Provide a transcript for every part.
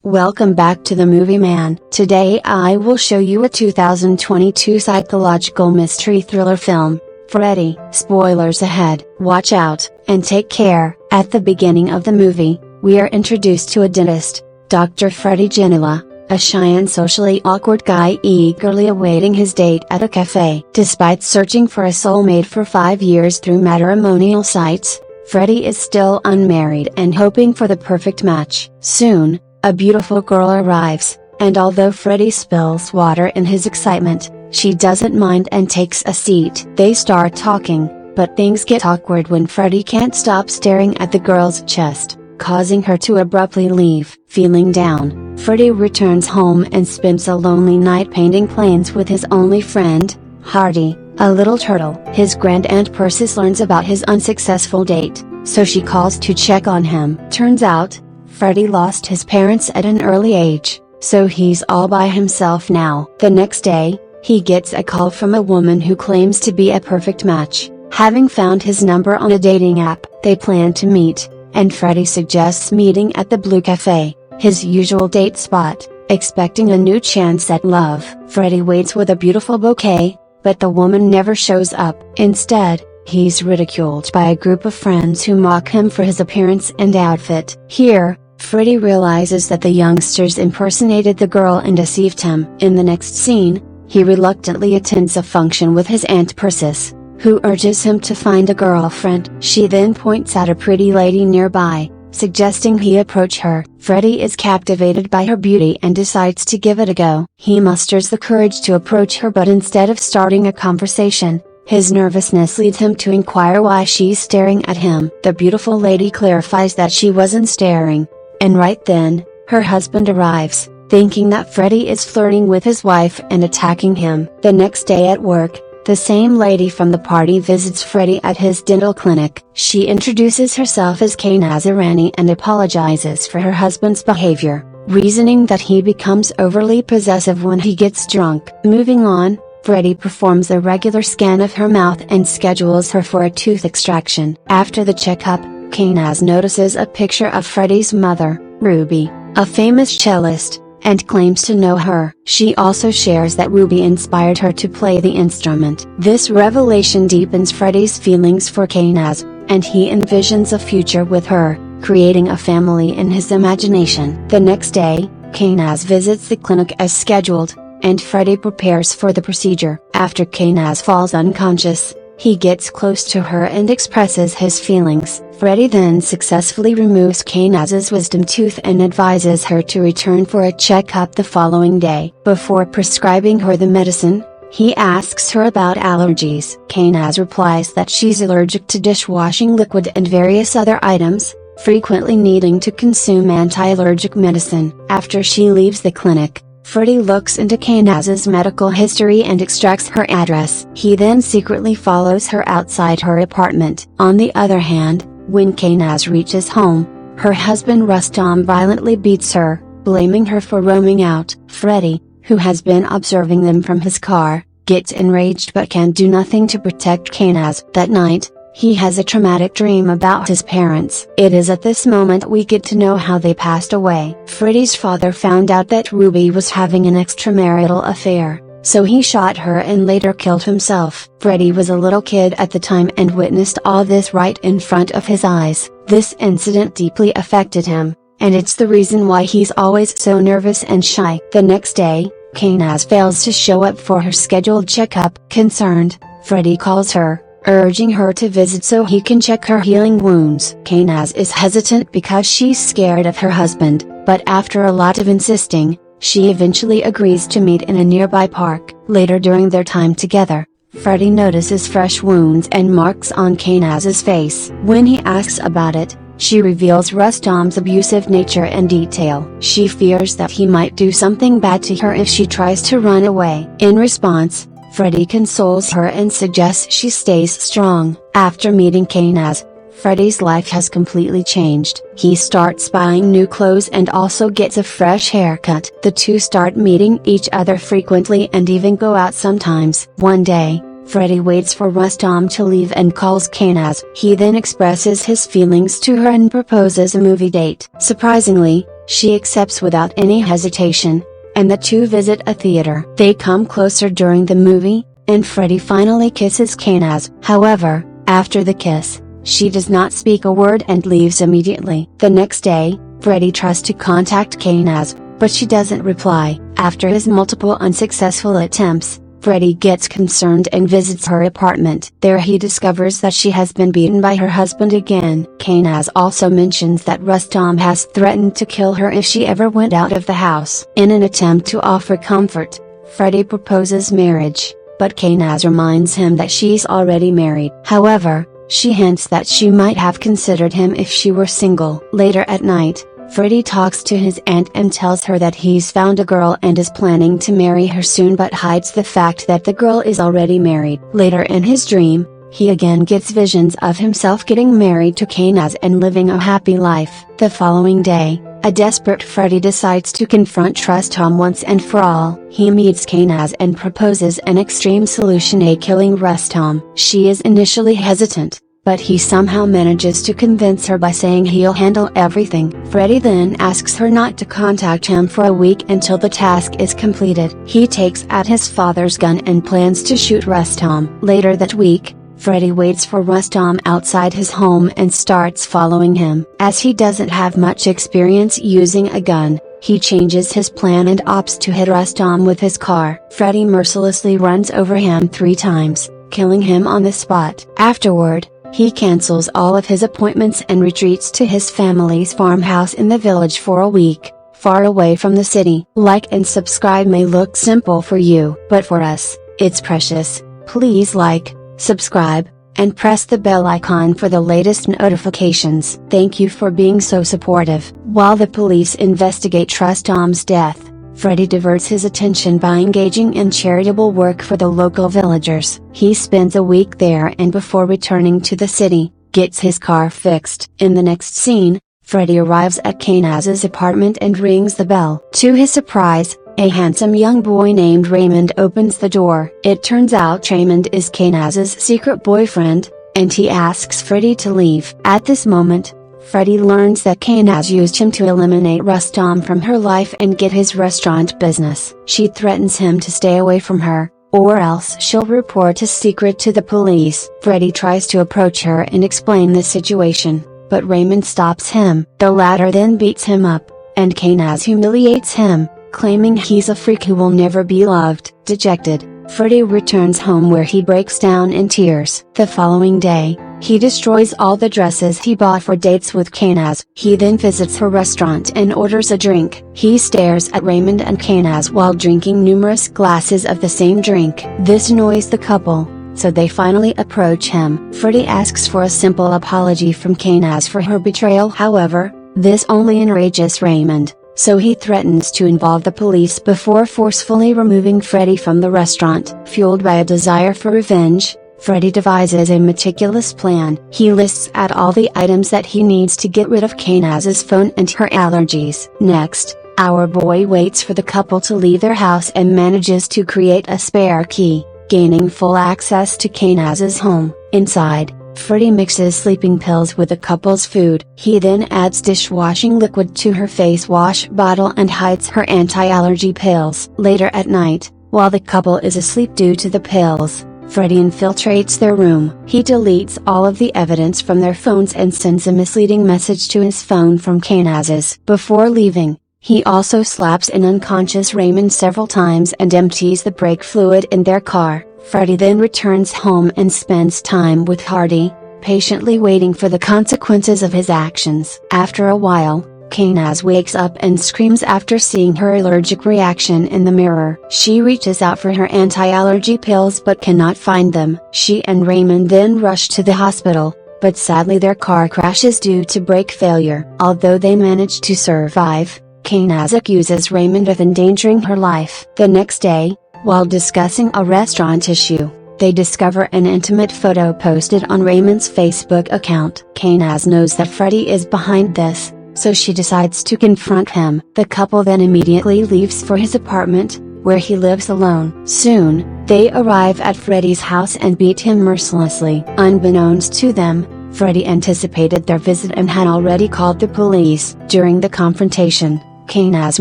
Welcome back to the Movie Man. Today I will show you a 2022 psychological mystery thriller film, Freedy. Spoilers ahead. Watch out, and take care. At the beginning of the movie, we are introduced to a dentist, Dr. Freedy Genua, a shy and socially awkward guy eagerly awaiting his date at a cafe. Despite searching for a soulmate for 5 years through matrimonial sites, Freedy is still unmarried and hoping for the perfect match. Soon, a beautiful girl arrives, and although Freedy spills water in his excitement, she doesn't mind and takes a seat. They start talking, but things get awkward when Freedy can't stop staring at the girl's chest, causing her to abruptly leave. Feeling down, Freedy returns home and spends a lonely night painting planes with his only friend, Hardy, a little turtle. His grand-aunt Persis learns about his unsuccessful date, so she calls to check on him. Turns out, Freedy lost his parents at an early age, so he's all by himself now. The next day, he gets a call from a woman who claims to be a perfect match. Having found his number on a dating app, they plan to meet, and Freedy suggests meeting at the Blue Cafe, his usual date spot, expecting a new chance at love. Freedy waits with a beautiful bouquet, but the woman never shows up. Instead, he's ridiculed by a group of friends who mock him for his appearance and outfit. Here, Freedy realizes that the youngsters impersonated the girl and deceived him. In the next scene, he reluctantly attends a function with his aunt Persis, who urges him to find a girlfriend. She then points out a pretty lady nearby, suggesting he approach her. Freedy is captivated by her beauty and decides to give it a go. He musters the courage to approach her, but instead of starting a conversation, his nervousness leads him to inquire why she's staring at him. The beautiful lady clarifies that she wasn't staring, and right then, her husband arrives, thinking that Freedy is flirting with his wife and attacking him. The next day at work, the same lady from the party visits Freedy at his dental clinic. She introduces herself as Kay Nazarani and apologizes for her husband's behavior, reasoning that he becomes overly possessive when he gets drunk. Moving on, Freedy performs a regular scan of her mouth and schedules her for a tooth extraction. After the checkup, Kay Naz notices a picture of Freedy's mother, Ruby, a famous cellist, and claims to know her. She also shares that Ruby inspired her to play the instrument. This revelation deepens Freedy's feelings for Kay Naz, and he envisions a future with her, creating a family in his imagination. The next day, Kay Naz visits the clinic as scheduled, and Freedy prepares for the procedure. After Kay Naz falls unconscious, he gets close to her and expresses his feelings. Freedy then successfully removes Kay Naz's wisdom tooth and advises her to return for a checkup the following day. Before prescribing her the medicine, he asks her about allergies. Kay Naz replies that she's allergic to dishwashing liquid and various other items, frequently needing to consume anti-allergic medicine. After she leaves the clinic, Freedy looks into Kay Naz's medical history and extracts her address. He then secretly follows her outside her apartment. On the other hand, when Kay Naz reaches home, her husband Rustam violently beats her, blaming her for roaming out. Freedy, who has been observing them from his car, gets enraged but can do nothing to protect Kay Naz. That night, he has a traumatic dream about his parents. It is at this moment we get to know how they passed away. Freedy's father found out that Ruby was having an extramarital affair, so he shot her and later killed himself. Freedy was a little kid at the time and witnessed all this right in front of his eyes. This incident deeply affected him, and it's the reason why he's always so nervous and shy. The next day, Kay Naz fails to show up for her scheduled checkup. Concerned, Freedy calls her, urging her to visit so he can check her healing wounds. Kay Naz is hesitant because she's scared of her husband, but after a lot of insisting, she eventually agrees to meet in a nearby park. Later during their time together, Freedy notices fresh wounds and marks on Kay Naz's face. When he asks about it, she reveals Rustam's abusive nature in detail. She fears that he might do something bad to her if she tries to run away. In response, Freedy consoles her and suggests she stays strong. After meeting Kay Naz, Freedy's life has completely changed. He starts buying new clothes and also gets a fresh haircut. The two start meeting each other frequently and even go out sometimes. One day, Freedy waits for Rustam to leave and calls Kay Naz. He then expresses his feelings to her and proposes a movie date. Surprisingly, She accepts without any hesitation, and the two visit a theater. They come closer during the movie, and Freddie finally kisses Kanaz. However, after the kiss, she does not speak a word and leaves immediately. The next day, Freddie tries to contact Kanaz, but she doesn't reply. After his multiple unsuccessful attempts, Freddie gets concerned and visits her apartment. There he discovers that she has been beaten by her husband again. Kanaz also mentions that Rustam has threatened to kill her if she ever went out of the house. In an attempt to offer comfort, Freddie proposes marriage, but Kanaz reminds him that she's already married. However, she hints that she might have considered him if she were single. Later at night, Freddie talks to his aunt and tells her that he's found a girl and is planning to marry her soon, but hides the fact that the girl is already married. Later in his dream, he again gets visions of himself getting married to Kanaz and living a happy life. The following day, a desperate Freddie decides to confront Rustam once and for all. He meets Kanaz and proposes an extreme solution: killing Rustam. She is initially hesitant, but he somehow manages to convince her by saying he'll handle everything. Freddie then asks her not to contact him for a week until the task is completed. He takes out his father's gun and plans to shoot Rustam. Later that week, Freddie waits for Rustam outside his home and starts following him. As he doesn't have much experience using a gun, he changes his plan and opts to hit Rustam with his car. Freddie mercilessly runs over him 3 times, killing him on the spot. Afterward, he cancels all of his appointments and retreats to his family's farmhouse in the village for a week, far away from the city. Like and subscribe may look simple for you, but for us, it's precious. Please like, subscribe, and press the bell icon for the latest notifications. Thank you for being so supportive. While the police investigate Rustam's death, Freddie diverts his attention by engaging in charitable work for the local villagers. He spends a week there and before returning to the city, gets his car fixed. In the next scene, Freddie arrives at Kanaz's apartment and rings the bell. To his surprise, a handsome young boy named Raymond opens the door. It turns out Raymond is Kanaz's secret boyfriend, and he asks Freddie to leave. At this moment, Freddie learns that Kanaz used him to eliminate Rustam from her life and get his restaurant business. She threatens him to stay away from her, or else she'll report his secret to the police. Freddie tries to approach her and explain the situation, but Raymond stops him. The latter then beats him up, and Kanaz humiliates him, claiming he's a freak who will never be loved. Dejected, Freddie returns home where he breaks down in tears. The following day, he destroys all the dresses he bought for dates with Kanaz. He then visits her restaurant and orders a drink. He stares at Raymond and Kanaz while drinking numerous glasses of the same drink. This annoys the couple, so they finally approach him. Freddie asks for a simple apology from Kanaz for her betrayal. However, this only enrages Raymond, so he threatens to involve the police before forcefully removing Freddie from the restaurant. Fueled by a desire for revenge, Freddie devises a meticulous plan. He lists out all the items that he needs to get rid of Kanaz's phone and her allergies. Next, our boy waits for the couple to leave their house and manages to create a spare key, gaining full access to Kanaz's home. Inside, Freddie mixes sleeping pills with the couple's food. He then adds dishwashing liquid to her face wash bottle and hides her anti-allergy pills. Later at night, while the couple is asleep due to the pills, Freddie infiltrates their room. He deletes all of the evidence from their phones and sends a misleading message to his phone from Kanaz's. Before leaving, he also slaps an unconscious Raymond several times and empties the brake fluid in their car. Freddie then returns home and spends time with Hardy, patiently waiting for the consequences of his actions. After a while, Kanaz wakes up and screams after seeing her allergic reaction in the mirror. She reaches out for her anti-allergy pills but cannot find them. She and Raymond then rush to the hospital, but sadly their car crashes due to brake failure. Although they manage to survive, Kanaz accuses Raymond of endangering her life. The next day, while discussing a restaurant issue, they discover an intimate photo posted on Raymond's Facebook account. Kanaz knows that Freddie is behind this, so she decides to confront him. The couple then immediately leaves for his apartment, where he lives alone. Soon, they arrive at Freddie's house and beat him mercilessly. Unbeknownst to them, Freddie anticipated their visit and had already called the police. During the confrontation, Kainaz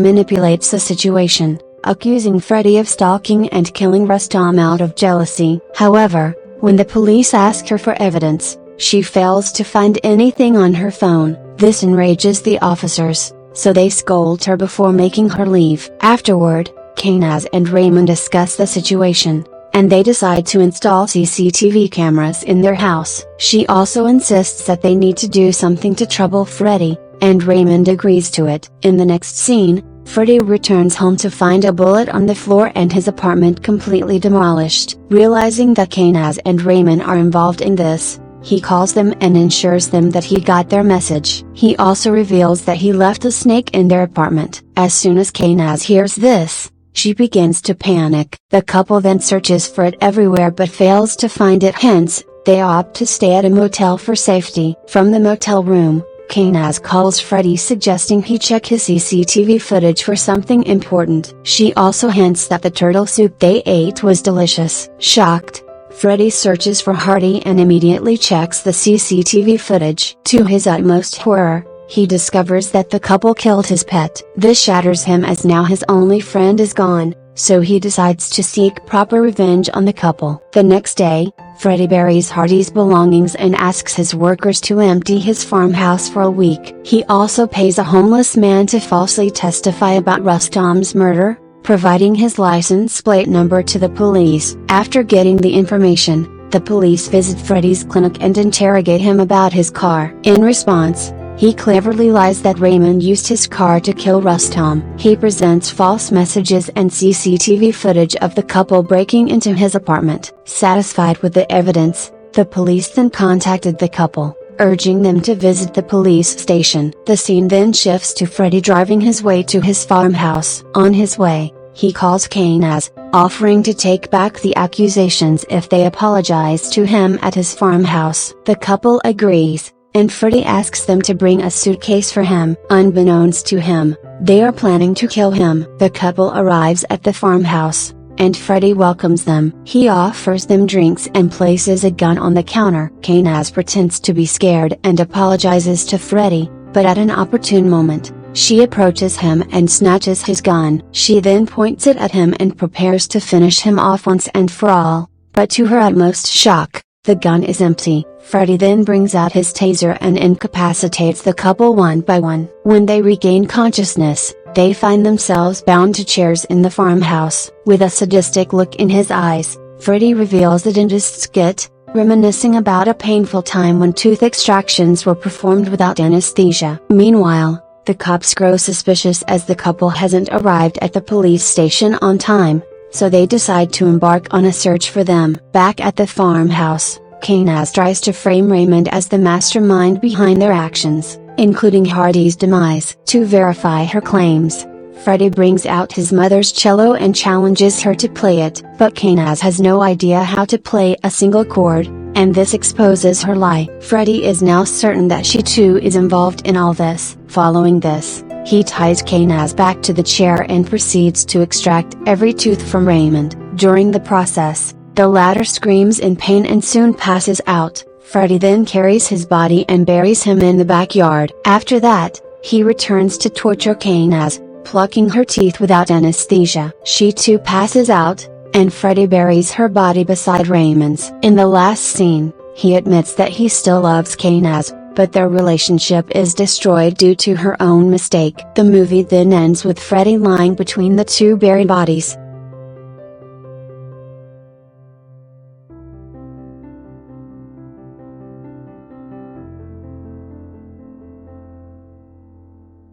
manipulates the situation, accusing Freddie of stalking and killing Rustam out of jealousy. However, when the police ask her for evidence, she fails to find anything on her phone. This enrages the officers, so they scold her before making her leave. Afterward, Kainaz and Raymond discuss the situation, and they decide to install CCTV cameras in their house. She also insists that they need to do something to trouble Freddie, and Raymond agrees to it. In the next scene, Freddie returns home to find a bullet on the floor and his apartment completely demolished. Realizing that Kainaz and Raymond are involved in this, he calls them and ensures them that he got their message. He also reveals that he left a snake in their apartment. As soon as Kainaz hears this, she begins to panic. The couple then searches for it everywhere but fails to find it, hence, they opt to stay at a motel for safety. From the motel room, Kainaz calls Freddie suggesting he check his CCTV footage for something important. She also hints that the turtle soup they ate was delicious. Shocked, Freddie searches for Hardy and immediately checks the CCTV footage. To his utmost horror, he discovers that the couple killed his pet. This shatters him as now his only friend is gone, so he decides to seek proper revenge on the couple. The next day, Freddie buries Hardy's belongings and asks his workers to empty his farmhouse for a week. He also pays a homeless man to falsely testify about Rustam's murder, providing his license plate number to the police. After getting the information, the police visit Freddie's clinic and interrogate him about his car. In response, he cleverly lies that Raymond used his car to kill Rustam. He presents false messages and CCTV footage of the couple breaking into his apartment. Satisfied with the evidence, the police then contacted the couple, urging them to visit the police station. The scene then shifts to Freddie driving his way to his farmhouse. On his way, he calls Kainaz, offering to take back the accusations if they apologize to him at his farmhouse. The couple agrees, and Freddie asks them to bring a suitcase for him. Unbeknownst to him, they are planning to kill him. The couple arrives at the farmhouse, and Freddie welcomes them. He offers them drinks and places a gun on the counter. Kainaz pretends to be scared and apologizes to Freddie, but at an opportune moment, she approaches him and snatches his gun. She then points it at him and prepares to finish him off once and for all, but to her utmost shock, the gun is empty. Freddie then brings out his taser and incapacitates the couple one by one. When they regain consciousness, they find themselves bound to chairs in the farmhouse. With a sadistic look in his eyes, Freddie reveals the dentist's kit, reminiscing about a painful time when tooth extractions were performed without anesthesia. Meanwhile, the cops grow suspicious as the couple hasn't arrived at the police station on time, so they decide to embark on a search for them. Back at the farmhouse, Kainaz tries to frame Raymond as the mastermind behind their actions, including Hardy's demise. To verify her claims, Freddie brings out his mother's cello and challenges her to play it, but Kainaz has no idea how to play a single chord, and this exposes her lie. Freddie is now certain that she too is involved in all this. Following this, he ties Kainaz back to the chair and proceeds to extract every tooth from Raymond. During the process, the latter screams in pain and soon passes out. Freddie then carries his body and buries him in the backyard. After that, he returns to torture Kainaz, plucking her teeth without anesthesia. She too passes out, and Freddie buries her body beside Raymond's. In the last scene, he admits that he still loves Kainaz, but their relationship is destroyed due to her own mistake. The movie then ends with Freddie lying between the two buried bodies.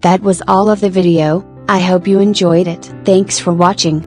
That was all of the video. I hope you enjoyed it. Thanks for watching.